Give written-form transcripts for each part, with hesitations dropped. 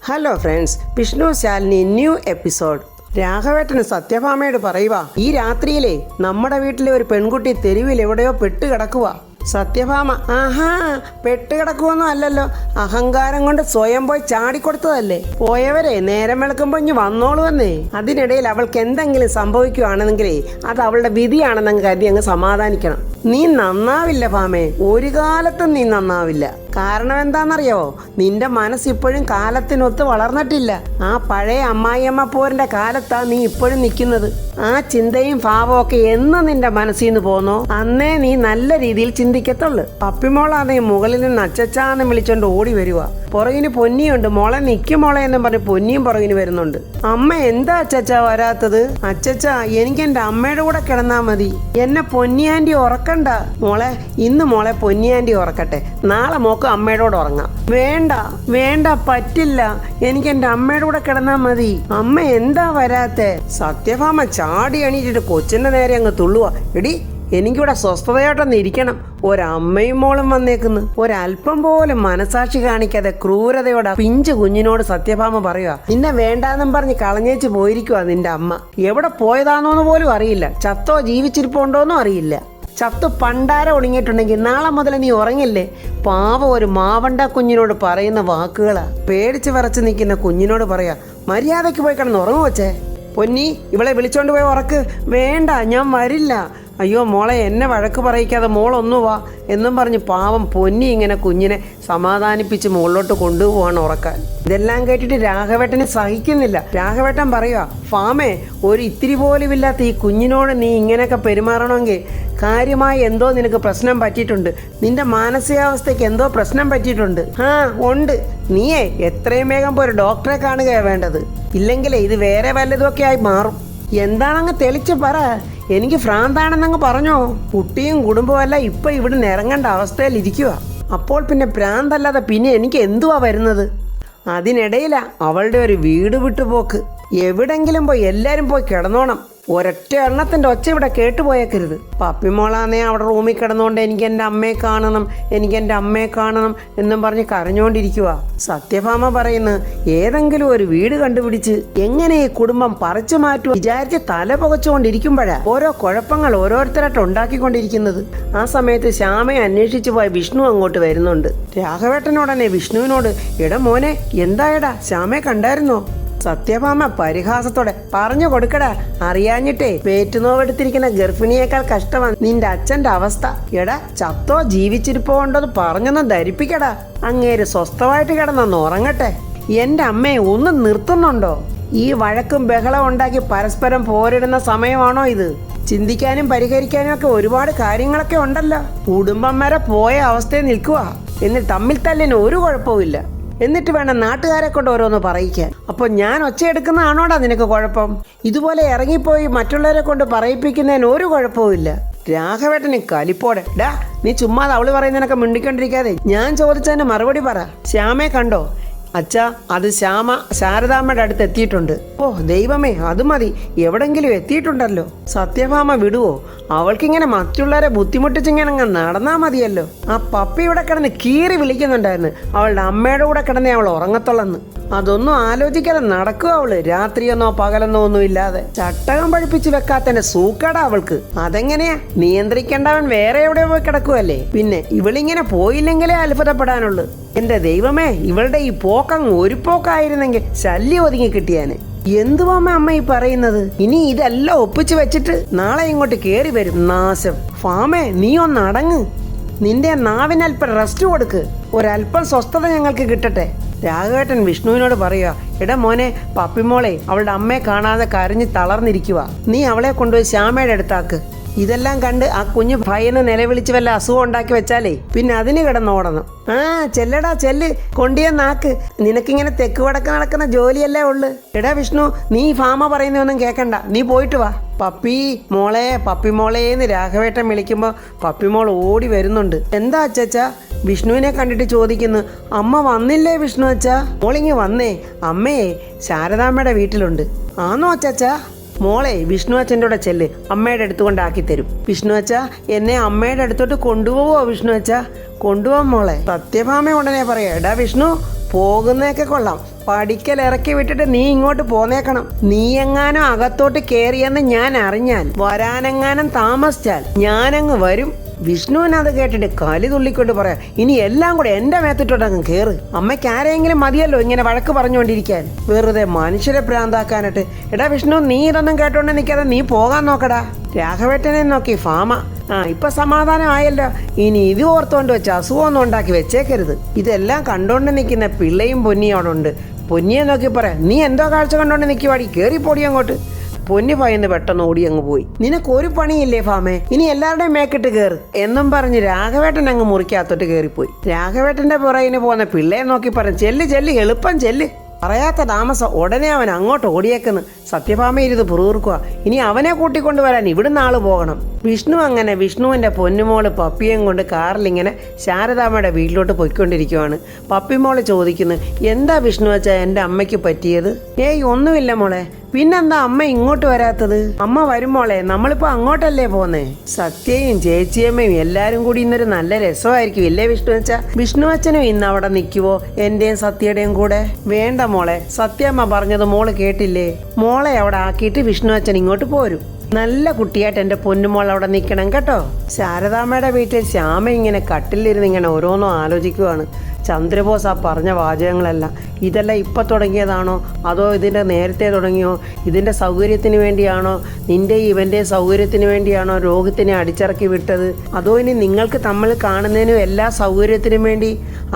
Hello friends, Vishnu Shalini new episode. രാഘവേട്ടന് സത്യഭാമയോട് പറയുക, ഈ രാത്രിയിലെ നമ്മുടെ വീട്ടിലെ ഒരു പെൺകുട്ടി തെരുവിൽ എവിടെയോ പെട്ട് കിടക്കുക. സത്യഭാമ, ആഹാ, പെട്ട് കിടക്കുവൊന്നും അല്ലല്ലോ, അഹങ്കാരം കൊണ്ട് സ്വയം പോയി ചാടിക്കൊടുത്തതല്ലേ. പോയവരെ നേരം വെളുക്കുമ്പോൾ ഇനി വന്നോളുവന്നേ. അതിനിടയിൽ അവൾക്ക് എന്തെങ്കിലും സംഭവിക്കുകയാണെന്നെങ്കിലേ അത് അവളുടെ വിധിയാണെന്നങ്ങ് കരുതി അങ്ങ് സമാധാനിക്കണം. നീ നന്നാവില്ല ഭാമേ, ഒരു കാലത്തും നീ നന്നാവില്ല. കാരണം എന്താണെന്നറിയോ? നിന്റെ മനസ്സിപ്പോഴും കാലത്തിനൊത്ത് വളർന്നിട്ടില്ല. ആ പഴയ അമ്മായിയമ്മ പോരിന്റെ കാലത്താ നീ ഇപ്പോഴും നിൽക്കുന്നത്. ആ ചിന്തയും ഭാവവും ഒക്കെ എന്ന് നിന്റെ മനസ്സിൽ നിന്ന് പോന്നോ അന്നേ നീ നല്ല രീതിയിൽ ചിന്തിക്കത്തുള്ളു. പപ്പിമോളാതെ മുകളിൽ നിന്ന് അച്ചച്ചാന്ന് വിളിച്ചോണ്ട് ഓടി വരുക. പുറകിന് പൊന്നിയുണ്ട്, മോളെ നിൽക്കും മോളെ എന്നും പറഞ്ഞ് പൊന്നിയും പുറകിന് വരുന്നുണ്ട്. അമ്മ എന്താ അച്ചച്ചാ വരാത്തത്? അച്ചച്ചാ, എനിക്ക് എന്റെ അമ്മയുടെ കൂടെ കിടന്നാ മതി, എന്നെ പൊന്നിയാൻറ്റി ഉറക്കണ്ട. മോളെ, ഇന്ന് മോളെ പൊന്നിയാൻറ്റി ഉറക്കട്ടെ, നാളെ മോക്ക് അമ്മയോട് ഉറങ്ങാം. വേണ്ട വേണ്ട, പറ്റില്ല, എനിക്ക് എന്റെ അമ്മയുടെ കൂടെ കിടന്നാ മതി. അമ്മ എന്താ വരാത്തെ? സത്യഭാമ ചാടി എണീറ്റിട്ട് കൊച്ചിന്റെ നേരെ അങ്ങ് തുള്ളുക. എടി, എനിക്കിവിടെ സ്വസ്ഥതയായിട്ടൊന്ന് ഇരിക്കണം. ഒരമ്മയും മോളും വന്നേക്കുന്നു. ഒരല്പം പോലും മനസാക്ഷി കാണിക്കാതെ ക്രൂരതയോടെ പിഞ്ചു കുഞ്ഞിനോട് സത്യഭാമ പറയുക, നിന്നെ വേണ്ടാന്നും പറഞ്ഞ് കളഞ്ഞേച്ച് പോയിരിക്കുക നിന്റെ അമ്മ. എവിടെ പോയതാണോന്ന് പോലും അറിയില്ല. ചത്തോ ജീവിച്ചിരിപ്പുണ്ടോന്നും അറിയില്ല. ചത്തു പണ്ടാര ഒടുങ്ങിയിട്ടുണ്ടെങ്കിൽ നാളെ മുതൽ നീ ഉറങ്ങില്ലേ. പാവം ഒരു മാവണ്ട കുഞ്ഞിനോട് പറയുന്ന വാക്കുകളാ. പേടിച്ച് വിറച്ച് നിൽക്കുന്ന കുഞ്ഞിനോട് പറയാ, മര്യാദയ്ക്ക് പോയി കിടന്ന് ഉറങ്ങുവച്ചേ. പൊന്നി, ഇവളെ വിളിച്ചോണ്ട് പോയി ഉറക്ക്. വേണ്ട, ഞാൻ വരില്ല. അയ്യോ മോളെ, എന്നെ വഴക്ക് പറയിക്കാതെ മോളൊന്നു വാ എന്നും പറഞ്ഞ് പാവം പൊന്നി ഇങ്ങനെ കുഞ്ഞിനെ സമാധാനിപ്പിച്ച് മുകളിലോട്ട് കൊണ്ടുപോവാണ് ഉറക്കാൻ. ഇതെല്ലാം കേട്ടിട്ട് രാഘവേട്ടനെ സഹിക്കുന്നില്ല. രാഘവേട്ടൻ പറയുക, ഫാമേ, ഒരു ഇത്തിരി പോലും ഇല്ലാത്ത ഈ കുഞ്ഞിനോട് നീ ഇങ്ങനെയൊക്കെ പെരുമാറണമെങ്കിൽ കാര്യമായി എന്തോ നിനക്ക് പ്രശ്നം പറ്റിയിട്ടുണ്ട്. നിന്റെ മാനസികാവസ്ഥയ്ക്ക് എന്തോ പ്രശ്നം പറ്റിയിട്ടുണ്ട്. ആ ഉണ്ട്. നീയേ എത്രയും വേഗം ഒരു ഡോക്ടറെ കാണുകയാണ് വേണ്ടത്. ഇല്ലെങ്കിലേ ഇത് വേറെ വല്ലതുമൊക്കെ ആയി മാറും. എന്താണങ്ങ് തെളിച്ച് പറ. എനിക്ക് ഭ്രാന്താണെന്നങ്ങ് പറഞ്ഞോ? കുട്ടിയും കുടുംബമല്ല ഇപ്പൊ ഇവിടുന്ന് ഇറങ്ങേണ്ട അവസ്ഥയിൽ ഇരിക്കുക. അപ്പോൾ പിന്നെ ഭ്രാന്തല്ലാതെ പിന്നെ എനിക്ക് എന്തുവാ വരുന്നത്? അതിനിടയിലാ അവളുടെ ഒരു വീട് വിട്ടുപോക്ക്. എവിടെങ്കിലും പോയി എല്ലാരും പോയി കിടന്നോണം. ഒരൊറ്റ എണ്ണത്തിന്റെ ഒച്ച ഇവിടെ കേട്ടുപോയേക്കരുത്. പപ്പിമോളാന്നേ അവിടെ റൂമിൽ കിടന്നുകൊണ്ട് എനിക്ക് എൻ്റെ അമ്മയെ കാണണം, എനിക്ക് എൻ്റെ അമ്മയെ കാണണം എന്നും പറഞ്ഞ് കരഞ്ഞുകൊണ്ടിരിക്കുക. സത്യഭാമ പറയുന്നു, ഏതെങ്കിലും ഒരു വീട് കണ്ടുപിടിച്ച് എങ്ങനെ ഈ കുടുംബം പറിച്ചു മാറ്റും വിചാരിച്ച് തല പുകച്ചുകൊണ്ടിരിക്കുമ്പോഴാ ഓരോ കുഴപ്പങ്ങൾ ഓരോരുത്തരായിട്ട് ഉണ്ടാക്കിക്കൊണ്ടിരിക്കുന്നത്. ആ സമയത്ത് ശ്യാമയെ അന്വേഷിച്ചു പോയ വിഷ്ണു അങ്ങോട്ട് വരുന്നുണ്ട്. രാഘവേട്ടനോടനെ വിഷ്ണുവിനോട്, എടാ മോനെ, എന്തായടാ, ശ്യാമയെ കണ്ടായിരുന്നോ? സത്യഭാമ പരിഹാസത്തോടെ, പറഞ്ഞു കൊടുക്കടാ, അറിയാഞ്ഞിട്ടേ പേറ്റുനോവെടുത്തിരിക്കുന്ന ഗർഭിണിയേക്കാൾ കഷ്ടമാണ് നിന്റെ അച്ഛന്റെ അവസ്ഥ. എടാ, ചത്തോ ജീവിച്ചിരിപ്പോ ഉണ്ടോന്ന് പറഞ്ഞൊന്ന് ധരിപ്പിക്കടാ. അങ്ങേര് സ്വസ്ഥമായിട്ട് കിടന്നൊന്ന് ഉറങ്ങട്ടെ. എന്റെ അമ്മയെ ഒന്ന് നിർത്തുന്നുണ്ടോ? ഈ വഴക്കും ബഹളം ഉണ്ടാക്കി പരസ്പരം പോരിടുന്ന സമയമാണോ ഇത്? ചിന്തിക്കാനും പരിഹരിക്കാനും ഒക്കെ ഒരുപാട് കാര്യങ്ങളൊക്കെ ഉണ്ടല്ലോ. കുടുംബം വരെ പോയ അവസ്ഥയിൽ നിൽക്കുക. എന്നിട്ട് തമ്മിൽ തല്ലിന് ഒരു കുഴപ്പമില്ല. എന്നിട്ട് വേണം നാട്ടുകാരെ കൊണ്ട് ഓരോന്ന് പറയിക്കാൻ. അപ്പോൾ ഞാൻ ഒച്ചയെടുക്കുന്നതാണോടാ നിനക്ക് കുഴപ്പം? ഇതുപോലെ ഇറങ്ങിപ്പോയി മറ്റുള്ളവരെ കൊണ്ട് പറയിപ്പിക്കുന്നതിന് ഒരു കുഴപ്പവുമില്ല. രാഘവേട്ടന് കലിപ്പോടെ, ഡാ, നീ ചുമ്മാതെ അവള് പറയുന്നതിനൊക്കെ മിണ്ടിക്കൊണ്ടിരിക്കാതെ ഞാൻ ചോദിച്ചതിന് മറുപടി പറ. ശ്യാമയെ കണ്ടോ? അച്ഛാ, അത് ശ്യാമ ശാരദാമ്മയുടെ അടുത്ത് എത്തിയിട്ടുണ്ട്. ഓ ദൈവമേ, അത് മതി, എവിടെങ്കിലും എത്തിയിട്ടുണ്ടല്ലോ. സത്യഭാമ വിടുവോ? അവൾക്കിങ്ങനെ മറ്റുള്ളവരെ ബുദ്ധിമുട്ടിച്ചിങ്ങനെ അങ്ങ് നടന്നാ മതിയല്ലോ. ആ പപ്പി ഇവിടെ കിടന്ന് കീറി വിളിക്കുന്നുണ്ടായിരുന്നു അവളുടെ അമ്മയുടെ കൂടെ കിടന്നേ അവൾ ഉറങ്ങത്തുള്ളെന്ന്. അതൊന്നും ആലോചിക്കാതെ നടക്കുക അവള്. രാത്രിയെന്നോ പകലെന്നോ ഒന്നും ഇല്ലാതെ ചട്ടകം പഴിപ്പിച്ച് വെക്കാത്തന്നെ സൂക്കടാ അവൾക്ക്. അതെങ്ങനെയാ? നിയന്ത്രിക്കേണ്ടവൻ വേറെ എവിടെ പോയി കിടക്കുവല്ലേ. പിന്നെ ഇവളിങ്ങനെ പോയില്ലെങ്കിലേ അത്ഭുതപ്പെടാനുള്ളു. എന്റെ ദൈവമേ, ഇവളുടെ ഈ പോക്കങ്ങ് ഒരു പോക്കായിരുന്നെങ്കിൽ ശല്യം ഒതുങ്ങി കിട്ടിയാന്. എന്തുവാമ്മ അമ്മ ഈ പറയുന്നത്? ഇനി ഇതെല്ലാം ഒപ്പിച്ച് വെച്ചിട്ട് നാളെ ഇങ്ങോട്ട് കേറി വരും നാശം. ഫാമേ, നീ ഒന്ന് അടങ്ങ്. നിന്റെ നാവിനൽപ്പം റെസ്റ്റ് കൊടുക്ക്. ഒരല്പം സ്വസ്ഥത ഞങ്ങൾക്ക് കിട്ടട്ടെ. രാഘവേട്ടൻ വിഷ്ണുവിനോട് പറയുക, എടാ മോനെ, പപ്പിമോളെ അവളുടെ അമ്മയെ കാണാതെ കരഞ്ഞ് തളർന്നിരിക്കുക. നീ അവളെ കൊണ്ടുപോയി ശ്യാമയുടെ അടുത്താക്ക്. ഇതെല്ലാം കണ്ട് ആ കുഞ്ഞ് ഭയന്ന് നിലവിളിച്ച് വല്ല അസുഖം ഉണ്ടാക്കി വെച്ചാലേ പിന്നെ അതിന് കിടന്നോടണം. ആ ചെല്ലടാ, ചെല്ല്, കൊണ്ടിയെന്നാക്ക്. നിനക്കിങ്ങനെ തെക്ക് വടക്ക് നടക്കുന്ന ജോലിയല്ലേ ഉള്ളു. എടാ വിഷ്ണു, നീ ഫാമ പറയുന്നൊന്നും കേൾക്കണ്ട, നീ പോയിട്ട് വാ. പപ്പി മോളെ, പപ്പി മോളേന്ന് രാഘവേട്ടൻ വിളിക്കുമ്പോൾ പപ്പിമോൾ ഓടി വരുന്നുണ്ട്. എന്താ അച്ചാ? വിഷ്ണുവിനെ കണ്ടിട്ട് ചോദിക്കുന്നു. അമ്മ വന്നില്ലേ വിഷ്ണു അച്ഛാ? മോളിങ്ങി വന്നേ. അമ്മയെ ശാരദാമ്മയുടെ വീട്ടിലുണ്ട്. ആന്നോ അച്ചാ? മോളെ, വിഷ്ണു അച്ഛൻ്റെ കൂടെ ചെല്ല്, അമ്മയുടെ അടുത്ത് കൊണ്ടാക്കി തരും. വിഷ്ണു അച്ഛ, എന്നെ അമ്മയുടെ അടുത്തോട്ട് കൊണ്ടുപോവോ വിഷ്ണു അച്ഛ? കൊണ്ടുപോകാം മോളെ. സത്യഭാമ ഉടനെ പറയാം, എടാ വിഷ്ണു, പോകുന്നതൊക്കെ കൊള്ളാം, പഠിക്കൽ ഇറക്കി വിട്ടിട്ട് നീ ഇങ്ങോട്ട് പോന്നേക്കണം. നീ എങ്ങാനും അകത്തോട്ട് കേറിയെന്ന് ഞാൻ അറിഞ്ഞാൽ, വരാനെങ്ങാനും താമസിച്ചാൽ ഞാനങ്ങ് വരും. വിഷ്ണുവിനത് കേട്ടിട്ട് കലി തുള്ളിക്കൊണ്ട് പറയാം, ഇനി എല്ലാം കൂടെ എന്റെ മേത്തിട്ടോട്ടങ്ങ് കേറ്. അമ്മയ്ക്ക് ആരെങ്കിലും മതിയല്ലോ ഇങ്ങനെ വഴക്ക് പറഞ്ഞുകൊണ്ടിരിക്കാൻ, വെറുതെ മനുഷ്യരെ ഭ്രാന്താക്കാനായിട്ട്. എടാ വിഷ്ണു, നീ ഇതൊന്നും കേട്ടോണ്ട് നിൽക്കാതെ നീ പോകാൻ നോക്കടാ. രാഘവേട്ടനെ നോക്കി ഫാമ. ഇപ്പൊ സമാധാനമായല്ലോ, ഇനി ഇത് ഓർത്തോണ്ട് വെച്ച് അസുഖമൊന്നും ഉണ്ടാക്കി വെച്ചേക്കരുത്. ഇതെല്ലാം കണ്ടോണ്ട് നിൽക്കുന്ന പിള്ളയും പൊന്നിയും അവിടെ ഉണ്ട്. പൊന്നിയെ നോക്കി പറയാം, നീ എന്തോ കാഴ്ച കണ്ടോണ്ട് നിൽക്കുവാടി, കേറിപ്പോടി അങ്ങോട്ട്. പൊന്നു ഭയന്ന് പെട്ടെന്ന് ഓടി അങ്ങ് പോയി. നിനക്കൊരു പണിയില്ലേ ഫാമേ, ഇനി എല്ലാവരുടെയും മേക്കിട്ട് കയറ് എന്നും പറഞ്ഞ് രാഘവേട്ടൻ അങ്ങ് മുറിക്കകത്തോട്ട് കയറിപ്പോയി. രാഘവേട്ടന്റെ പുറകിന് പോകുന്ന പിള്ളയെ നോക്കി പറഞ്ഞു, ചെല്ല് ചെല്ല്, എളുപ്പം ചെല്ല്. പറയാത്ത താമസം ഉടനെ അവൻ അങ്ങോട്ട് ഓടിയേക്കുന്നു. സത്യഭാമ ഇരുന്ന് പുറൂർക്കുക, ഇനി അവനെ കൂട്ടിക്കൊണ്ടുവരാൻ ഇവിടുന്ന് ആള് പോകണം. വിഷ്ണു അങ്ങനെ വിഷ്ണുവിന്റെ പൊന്നുമോള് പപ്പിയും കൊണ്ട് കാറിലിങ്ങനെ ശാരദാമ്മയുടെ വീട്ടിലോട്ട് പോയിക്കൊണ്ടിരിക്കുവാണ്. പപ്പിമോള് ചോദിക്കുന്നു, എന്താ വിഷ്ണു വെച്ചാ എൻ്റെ അമ്മയ്ക്ക് പറ്റിയത്? ഏയ് ഒന്നുമില്ല മോളെ, പിന്നെന്താ അമ്മ ഇങ്ങോട്ട് വരാത്തത്? അമ്മ വരും മോളെ, നമ്മളിപ്പോ അങ്ങോട്ടല്ലേ പോന്നേ. സത്യയും ചേച്ചിയമ്മയും എല്ലാരും കൂടി ഇന്നൊരു നല്ല രസമായിരിക്കും ഇല്ലേ വിഷ്ണു വെച്ചാ? വിഷ്ണു അച്ഛനും ഇന്ന് അവിടെ നിൽക്കുവോ എന്റെയും സത്യയുടെയും കൂടെ? വേണ്ട മോളെ, സത്യമ്മ പറഞ്ഞത് മോള് കേട്ടില്ലേ? മോളെ അവിടെ ആക്കിയിട്ട് വിഷ്ണു അച്ഛൻ ഇങ്ങോട്ട് പോരും. നല്ല കുട്ടിയായിട്ട് എൻ്റെ പൊന്നുമോൾ അവിടെ നിൽക്കണം കേട്ടോ. ശാരദാമ്മയുടെ വീട്ടിൽ ശ്യാമ ഇങ്ങനെ കട്ടിലിരുന്ന് ഇങ്ങനെ ഓരോന്നോ ആലോചിക്കുവാണ്. ചന്ദ്രബോസ് ആ പറഞ്ഞ വാചകങ്ങളെല്ലാം ഇതെല്ലാം ഇപ്പം തുടങ്ങിയതാണോ അതോ ഇതിൻ്റെ നേരത്തെ തുടങ്ങിയോ? ഇതിൻ്റെ സൗകര്യത്തിന് വേണ്ടിയാണോ, നിൻ്റെ ഇവൻ്റെ സൗകര്യത്തിന് വേണ്ടിയാണോ രോഗത്തിനെ അടിച്ചിറക്കി വിട്ടത്? അതോ ഇനി നിങ്ങൾക്ക് തമ്മിൽ കാണുന്നതിനും എല്ലാ സൗകര്യത്തിനും വേണ്ടി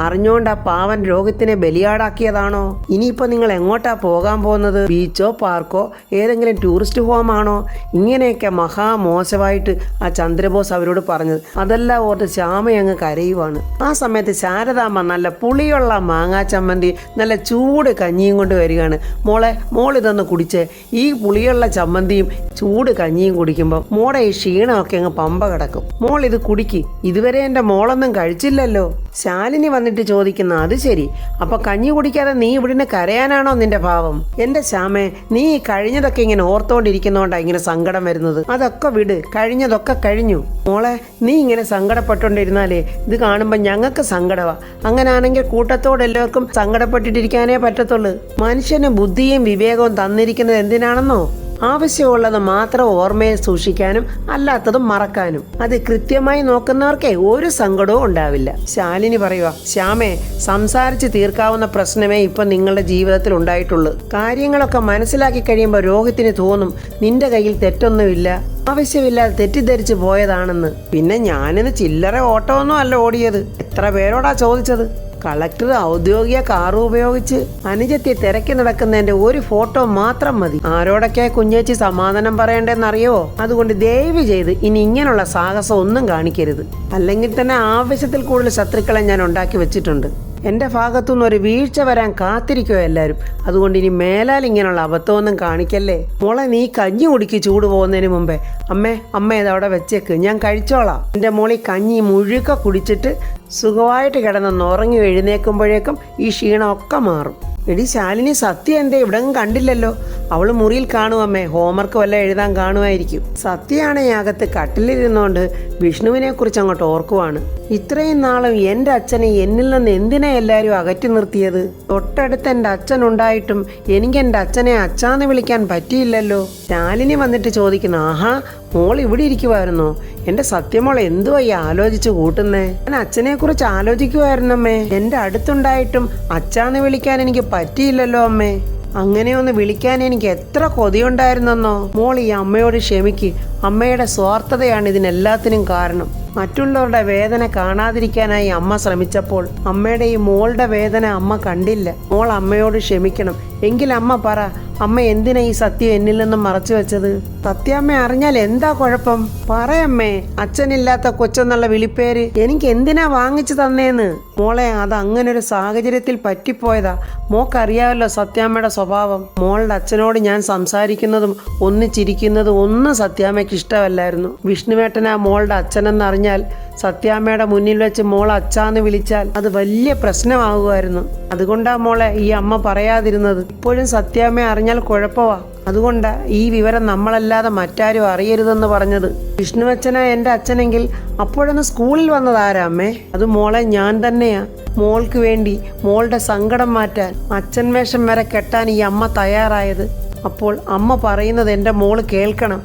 അറിഞ്ഞുകൊണ്ട് ആ പാവൻ രോഗത്തിനെ ബലിയാടാക്കിയതാണോ? ഇനിയിപ്പോൾ നിങ്ങൾ എങ്ങോട്ടാ പോകാൻ പോകുന്നത്? ബീച്ചോ പാർക്കോ ഏതെങ്കിലും ടൂറിസ്റ്റ് ഹോം ആണോ? ഇങ്ങനെയൊക്കെ മഹാമോശമായിട്ട് ആ ചന്ദ്രബോസ് അവരോട് പറഞ്ഞത്. അതെല്ലാം ഓർത്ത് ശ്യാമയങ്ങ് കരയുവാണ്. ആ സമയത്ത് ശാരദാമ്മ നല്ല പുളിയുള്ള മാങ്ങാ ചമ്മന്തി നല്ല ചൂട് കഞ്ഞിയും കൊണ്ട് വരികയാണ്. മോളിതൊന്ന് കുടിച്ചേ. ഈ പുളിയുള്ള ചമ്മന്തിയും ചൂട് കഞ്ഞിയും കുടിക്കുമ്പോൾ മോടെ ഈ ക്ഷീണമൊക്കെ അങ്ങ് പമ്പ കിടക്കും. മോൾ ഇത് കുടിക്ക്, ഇതുവരെ എൻ്റെ മോളൊന്നും കഴിച്ചില്ലല്ലോ. ശാലിനി വന്നിട്ട് ചോദിക്കുന്ന, അത് ശരി, അപ്പൊ കഞ്ഞി കുടിക്കാതെ നീ ഇവിടുന്ന് കരയാനാണോ നിന്റെ ഭാവം? എന്റെ ശ്യാമേ, നീ കഴിഞ്ഞതൊക്കെ ഇങ്ങനെ ഓർത്തോണ്ടിരിക്കുന്നോണ്ടാ ഇങ്ങനെ സങ്കടം വരുന്നത്. അതൊക്കെ വിട്, കഴിഞ്ഞതൊക്കെ കഴിഞ്ഞു. മോളെ, നീ ഇങ്ങനെ സങ്കടപ്പെട്ടുകൊണ്ടിരുന്നാലേ ഇത് കാണുമ്പോൾ ഞങ്ങൾക്ക് സങ്കടമാ. അങ്ങനാണെങ്കിൽ കൂട്ടത്തോടെ എല്ലാവർക്കും സങ്കടപ്പെട്ടിട്ടിരിക്കാനേ പറ്റത്തുള്ളൂ. മനുഷ്യന് ബുദ്ധിയും വിവേകവും തന്നിരിക്കുന്നത് എന്തിനാണെന്നോ? ആവശ്യമുള്ളത് മാത്രം ഓർമ്മയിൽ സൂക്ഷിക്കാനും അല്ലാത്തതും മറക്കാനും. അത് കൃത്യമായി നോക്കുന്നവർക്കേ ഒരു സങ്കടവും ഉണ്ടാവില്ല. ശാലിനി പറയുക, ശ്യാമേ, സംസാരിച്ച് തീർക്കാവുന്ന പ്രശ്നമേ ഇപ്പൊ നിങ്ങളുടെ ജീവിതത്തിൽ ഉണ്ടായിട്ടുള്ളൂ. കാര്യങ്ങളൊക്കെ മനസ്സിലാക്കി കഴിയുമ്പോൾ രോഗത്തിന് തോന്നും നിന്റെ കയ്യിൽ തെറ്റൊന്നുമില്ല, ആവശ്യമില്ലാതെ തെറ്റിദ്ധരിച്ച് പോയതാണെന്ന്. പിന്നെ ഞാനിന്ന് ചില്ലറ ഓട്ടമൊന്നും അല്ല ഓടിയത്. എത്ര പേരോടാ ചോദിച്ചത്? കളക്ടർ ഔദ്യോഗിക കാർ ഉപയോഗിച്ച് അനുജത്തെ തിരക്കി നടക്കുന്നതിന്റെ ഒരു ഫോട്ടോ മാത്രം മതി. ആരോടൊക്കെ കുഞ്ഞേച്ചി സമാധാനം പറയണ്ടെന്നറിയോ? അതുകൊണ്ട് ദയവ് ചെയ്ത് ഇനി ഇങ്ങനെയുള്ള സാഹസം ഒന്നും കാണിക്കരുത്. അല്ലെങ്കിൽ തന്നെ ആവശ്യത്തിൽ കൂടുതൽ ശത്രുക്കളെ ഞാൻ ഉണ്ടാക്കി വെച്ചിട്ടുണ്ട്. എൻ്റെ ഭാഗത്തുനിന്ന് ഒരു വീഴ്ച വരാൻ കാത്തിരിക്കുമോ എല്ലാവരും. അതുകൊണ്ട് ഇനി മേലാൽ ഇങ്ങനെയുള്ള അബദ്ധമൊന്നും കാണിക്കല്ലേ. മോളെ, നീ കഞ്ഞി കുടിക്ക് ചൂട് പോകുന്നതിന് മുമ്പേ. അമ്മ ഇതവിടെ വെച്ചേക്ക്, ഞാൻ കഴിച്ചോളാം. എൻ്റെ മോളി കഞ്ഞി മുഴുക്ക കുടിച്ചിട്ട് സുഖമായിട്ട് കിടന്നുറങ്ങി എഴുന്നേൽക്കുമ്പോഴേക്കും ഈ ക്ഷീണമൊക്കെ മാറും. എടി ശാലിനി, സത്യ എന്തേ ഇവിടെ കണ്ടില്ലല്ലോ? അവള് മുറിയിൽ കാണുമമ്മേ, ഹോംവർക്ക് വല്ല എഴുതാൻ കാണുമായിരിക്കും. സത്യയാണ് അകത്ത് കട്ടിലിരുന്നോണ്ട് വിഷ്ണുവിനെ കുറിച്ച് അങ്ങോട്ട് ഓർക്കുവാണ്. ഇത്രയും നാളും എൻ്റെ അച്ഛനെ എന്നിൽ നിന്ന് എന്തിനാ എല്ലാവരും അകറ്റി നിർത്തിയത്? തൊട്ടടുത്ത് എൻ്റെ അച്ഛൻ ഉണ്ടായിട്ടും എനിക്ക് എൻ്റെ അച്ഛനെ അച്ഛാന്ന് വിളിക്കാൻ പറ്റിയില്ലല്ലോ. ശാലിനി വന്നിട്ട് ചോദിക്കുന്നു, ആഹാ, മോൾ ഇവിടെ ഇരിക്കുവായിരുന്നോ? എൻ്റെ സത്യമോൾ എന്തുവാ ഈ ആലോചിച്ച് കൂട്ടുന്നേ? ഞാൻ അച്ഛനെ കുറിച്ച് ആലോചിക്കുവായിരുന്നമ്മേ. എൻ്റെ അടുത്തുണ്ടായിട്ടും അച്ഛാന്ന് വിളിക്കാൻ എനിക്ക് പറ്റിയില്ലല്ലോ അമ്മേ. അങ്ങനെയൊന്ന് വിളിക്കാൻ എനിക്ക് എത്ര കൊതിയുണ്ടായിരുന്നെന്നോ. മോൾ ഈ അമ്മയോട് ക്ഷമിക്ക്. അമ്മയുടെ സ്വാർത്ഥതയാണ് ഇതിനെല്ലാത്തിനും കാരണം. മറ്റുള്ളവരുടെ വേദന കാണാതിരിക്കാനായി അമ്മ ശ്രമിച്ചപ്പോൾ അമ്മയുടെ ഈ മോളുടെ വേദന അമ്മ കണ്ടില്ല. മോൾ അമ്മയോട് ക്ഷമിക്കണം. എങ്കിൽ അമ്മ പറ, അമ്മ എന്തിനാ ഈ സത്യം എന്നിൽ നിന്നും മറച്ചു വെച്ചത്? സത്യാമ്മ അറിഞ്ഞാൽ എന്താ കുഴപ്പം? പറയമ്മേ, അച്ഛനില്ലാത്ത കൊച്ചെന്നുള്ള വിളിപ്പേര് എനിക്ക് എന്തിനാ വാങ്ങിച്ചു തന്നേന്ന്? മോളെ, അത് അങ്ങനൊരു സാഹചര്യത്തിൽ പറ്റിപ്പോയതാ. മോക്കറിയാമല്ലോ സത്യാമ്മയുടെ സ്വഭാവം. മോളുടെ അച്ഛനോട് ഞാൻ സംസാരിക്കുന്നതും ഒന്നിച്ചിരിക്കുന്നതും ഒന്നും സത്യാമ്മയ്ക്ക് ഇഷ്ടമല്ലായിരുന്നു. വിഷ്ണുവേട്ടനാ മോളുടെ അച്ഛനെന്നറിഞ്ഞാൽ സത്യാമ്മയുടെ മുന്നിൽ വെച്ച് മോൾ അച്ഛാന്ന് വിളിച്ചാൽ അത് വലിയ പ്രശ്നമാകുമായിരുന്നു. അതുകൊണ്ടാ മോളെ ഈ അമ്മ പറയാതിരുന്നത്. ഇപ്പോഴും സത്യാമ്മ അറിഞ്ഞാൽ കുഴപ്പമാ. അതുകൊണ്ടാണ് ഈ വിവരം നമ്മളല്ലാതെ മറ്റാരും അറിയരുതെന്ന് പറഞ്ഞത്. വിഷ്ണു അച്ഛനാ എൻ്റെ അച്ഛനെങ്കിൽ അപ്പോഴൊന്ന് സ്കൂളിൽ വന്നതാരാ അമ്മേ? അത് മോളെ ഞാൻ തന്നെയാ. മോൾക്ക് വേണ്ടി മോളുടെ സങ്കടം മാറ്റാൻ അച്ഛൻ വേഷം വരെ കെട്ടാൻ ഈ അമ്മ തയ്യാറായത്. അപ്പോൾ അമ്മ പറയുന്നത് എൻ്റെ മോള് കേൾക്കണം.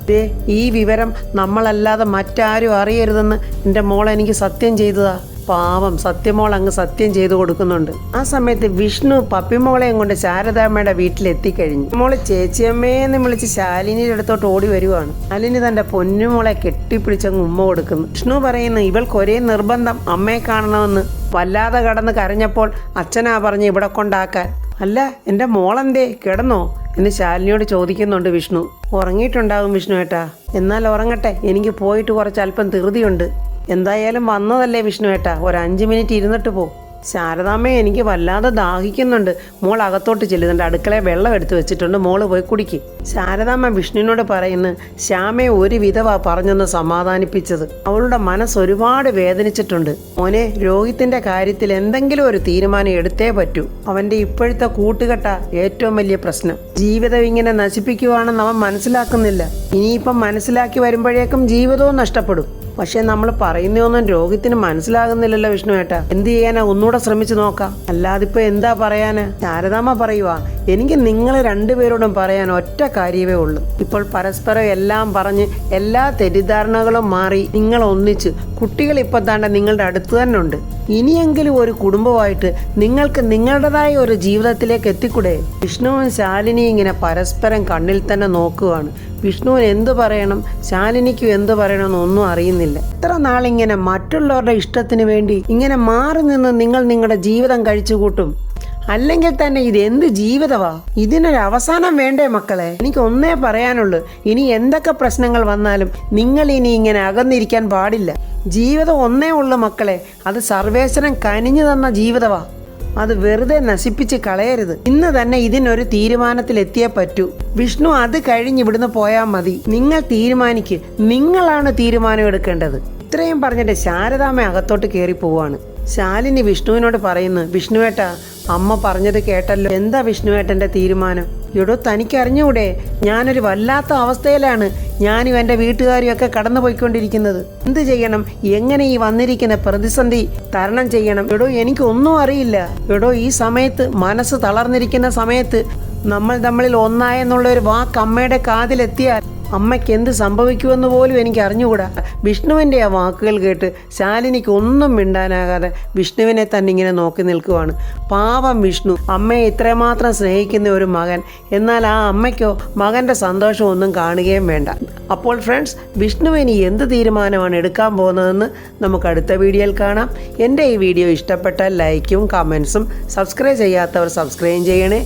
ഈ വിവരം നമ്മളല്ലാതെ മറ്റാരും അറിയരുതെന്ന് എൻ്റെ മോൾ എനിക്ക് സത്യം ചെയ്തതാ. പാവം സത്യമോൾ അങ്ങ് സത്യം ചെയ്തു കൊടുക്കുന്നുണ്ട്. ആ സമയത്ത് വിഷ്ണു പപ്പിമോളെയും കൊണ്ട് ശാരദാമ്മയുടെ വീട്ടിലെത്തിക്കഴിഞ്ഞു. മോള് ചേച്ചിയമ്മേന്ന് വിളിച്ച് ശാലിനിയുടെ അടുത്തോട്ട് ഓടി വരുവാണ്. ശാലിനി തന്റെ പൊന്നുമോളെ കെട്ടിപ്പിടിച്ചങ്ങ് ഉമ്മ കൊടുക്കുന്നു. വിഷ്ണു പറയുന്നു, ഇവൾക്ക് ഒരേ നിർബന്ധം അമ്മയെ കാണണമെന്ന്. വല്ലാതെ കടന്ന് കരഞ്ഞപ്പോൾ അച്ഛനാ പറഞ്ഞ് ഇവിടെ കൊണ്ടാക്കാൻ. അല്ല, എൻ്റെ മോളെന്തേ, കിടന്നോ എന്ന് ശാലിനിയോട് ചോദിക്കുന്നുണ്ട് വിഷ്ണു. ഉറങ്ങിയിട്ടുണ്ടാകും വിഷ്ണു ഏട്ടാ. എന്നാൽ ഉറങ്ങട്ടെ, എനിക്ക് പോയിട്ട് കുറച്ച് അല്പം ധൃതിയുണ്ട്. എന്തായാലും വന്നതല്ലേ വിഷ്ണു ഏട്ടാ, ഒരു 5 മിനിറ്റ് ഇരുന്നിട്ട് പോ. ശാരദാമ്മ, എനിക്ക് വല്ലാതെ ദാഹിക്കുന്നുണ്ട്. മോൾ അകത്തോട്ട് ചെല്ലുന്നുണ്ട്, അടുക്കളയിൽ വെള്ളം എടുത്ത് വെച്ചിട്ടുണ്ട്, മോള് പോയി കുടിക്ക്. ശാരദാമ്മ വിഷ്ണുവിനോട് പറയുന്നു, ശ്യാമയെ ഒരു വിധവാ പറഞ്ഞെന്ന് സമാധാനിപ്പിച്ചത്. അവളുടെ മനസ്സ് ഒരുപാട് വേദനിച്ചിട്ടുണ്ട്. മോനെ, രോഹിത്തിന്റെ കാര്യത്തിൽ എന്തെങ്കിലും ഒരു തീരുമാനം എടുത്തേ പറ്റൂ. അവന്റെ ഇപ്പോഴത്തെ കൂട്ടുകെട്ട ഏറ്റവും വലിയ പ്രശ്നം. ജീവിതം ഇങ്ങനെ നശിപ്പിക്കുവാണെന്ന് അവൻ മനസ്സിലാക്കുന്നില്ല. ഇനിയിപ്പം മനസ്സിലാക്കി വരുമ്പോഴേക്കും ജീവിതവും നഷ്ടപ്പെടും. പക്ഷെ നമ്മൾ പറയുന്നൊന്നും രോഹിത്തിന് മനസ്സിലാകുന്നില്ലല്ലോ വിഷ്ണു ഏട്ടാ. എന്ത് ചെയ്യാനാ, ഒന്നുകൂടെ ശ്രമിച്ചു നോക്കാം. അല്ലാതിപ്പോ എന്താ പറയാന്? ശാരദാമ്മ പറയുവാ, എനിക്ക് നിങ്ങൾ രണ്ടുപേരോടും പറയാൻ ഒറ്റ കാര്യമേ ഉള്ളൂ. ഇപ്പോൾ പരസ്പരം എല്ലാം പറഞ്ഞ് എല്ലാ തെറ്റിദ്ധാരണകളും മാറി നിങ്ങൾ ഒന്നിച്ച് കുട്ടികൾ ഇപ്പൊ താണ്ട നിങ്ങളുടെ അടുത്ത് തന്നെ ഉണ്ട്. ഇനിയെങ്കിലും ഒരു കുടുംബമായിട്ട് നിങ്ങൾക്ക് നിങ്ങളുടേതായ ഒരു ജീവിതത്തിലേക്ക് എത്തിക്കൂടെ? വിഷ്ണുവും ശാലിനിയും ഇങ്ങനെ പരസ്പരം കണ്ണിൽ തന്നെ നോക്കുകയാണ്. വിഷ്ണുവിന് എന്തു പറയണം, ശാലിനിക്കും എന്തു പറയണമെന്ന് ഒന്നും അറിയുന്നില്ല. ഇത്ര നാളിങ്ങനെ മറ്റുള്ളവരുടെ ഇഷ്ടത്തിന് വേണ്ടി ഇങ്ങനെ മാറി നിന്ന് നിങ്ങൾ നിങ്ങളുടെ ജീവിതം കഴിച്ചു കൂട്ടും. അല്ലെങ്കിൽ തന്നെ ഇത് എന്ത് ജീവിതമാ? ഇതിനൊരു അവസാനം വേണ്ടേ മക്കളെ? എനിക്ക് ഒന്നേ പറയാനുള്ളൂ, ഇനി എന്തൊക്കെ പ്രശ്നങ്ങൾ വന്നാലും നിങ്ങൾ ഇനി ഇങ്ങനെ അകന്നിരിക്കാൻ പാടില്ല. ജീവിതം ഒന്നേ ഉള്ളു മക്കളെ, അത് സർവേശ്വരൻ കനിഞ്ഞു തന്ന ജീവിതമാ. അത് വെറുതെ നശിപ്പിച്ച് കളയരുത്. ഇന്ന് തന്നെ ഇതിനൊരു തീരുമാനത്തിലെത്തിയേ പറ്റൂ. വിഷ്ണു, അത് കഴിഞ്ഞ് ഇവിടുന്ന് പോയാൽ മതി. നിങ്ങൾ തീരുമാനിക്ക്, നിങ്ങളാണ് തീരുമാനം എടുക്കേണ്ടത്. ഇത്രയും പറഞ്ഞിട്ട് ശാരദാമ്മ അകത്തോട്ട് കയറി പോവാണ്. ശാലിനി വിഷ്ണുവിനോട് പറയുന്നു, വിഷ്ണുവേട്ടാ, അമ്മ പറഞ്ഞത് കേട്ടല്ലോ. എന്താ വിഷ്ണുവേട്ടൻ്റെ തീരുമാനം? എടോ, തനിക്കറിഞ്ഞൂടെ, ഞാനൊരു വല്ലാത്ത അവസ്ഥയിലാണ് ഞാനും എൻ്റെ വീട്ടുകാരും ഒക്കെ കടന്നു പോയിക്കൊണ്ടിരിക്കുന്നത്. എന്ത് ചെയ്യണം, എങ്ങനെ ഈ വന്നിരിക്കുന്ന പ്രതിസന്ധി തരണം ചെയ്യണം? എടോ, എനിക്കൊന്നും അറിയില്ല. എടോ, ഈ സമയത്ത് മനസ്സ് തളർന്നിരിക്കുന്ന സമയത്ത് നമ്മൾ തമ്മിൽ ഒന്നായെന്നുള്ള ഒരു വാക്ക് അമ്മയുടെ കാതിലെത്തിയാൽ അമ്മയ്ക്ക് എന്ത് സംഭവിക്കുമെന്ന് പോലും എനിക്ക് അറിഞ്ഞുകൂടാ. വിഷ്ണുവിൻ്റെ ആ വാക്കുകൾ കേട്ട് ശാലിനിക്ക് ഒന്നും മിണ്ടാനാകാതെ വിഷ്ണുവിനെ തന്നെ ഇങ്ങനെ നോക്കി നിൽക്കുവാണ്. പാവം വിഷ്ണു, അമ്മയെ ഇത്രമാത്രം സ്നേഹിക്കുന്ന ഒരു മകൻ, എന്നാൽ ആ അമ്മയ്ക്കോ മകൻ്റെ സന്തോഷം ഒന്നും കാണുകയും വേണ്ട. അപ്പോൾ ഫ്രണ്ട്സ്, വിഷ്ണുവിന് എന്ത് തീരുമാനമാണ് എടുക്കാൻ പോകുന്നതെന്ന് നമുക്ക് അടുത്ത വീഡിയോയിൽ കാണാം. എൻ്റെ ഈ വീഡിയോ ഇഷ്ടപ്പെട്ടാൽ ലൈക്കും കമൻസും, സബ്സ്ക്രൈബ് ചെയ്യാത്തവർ സബ്സ്ക്രൈബ് ചെയ്യണേ.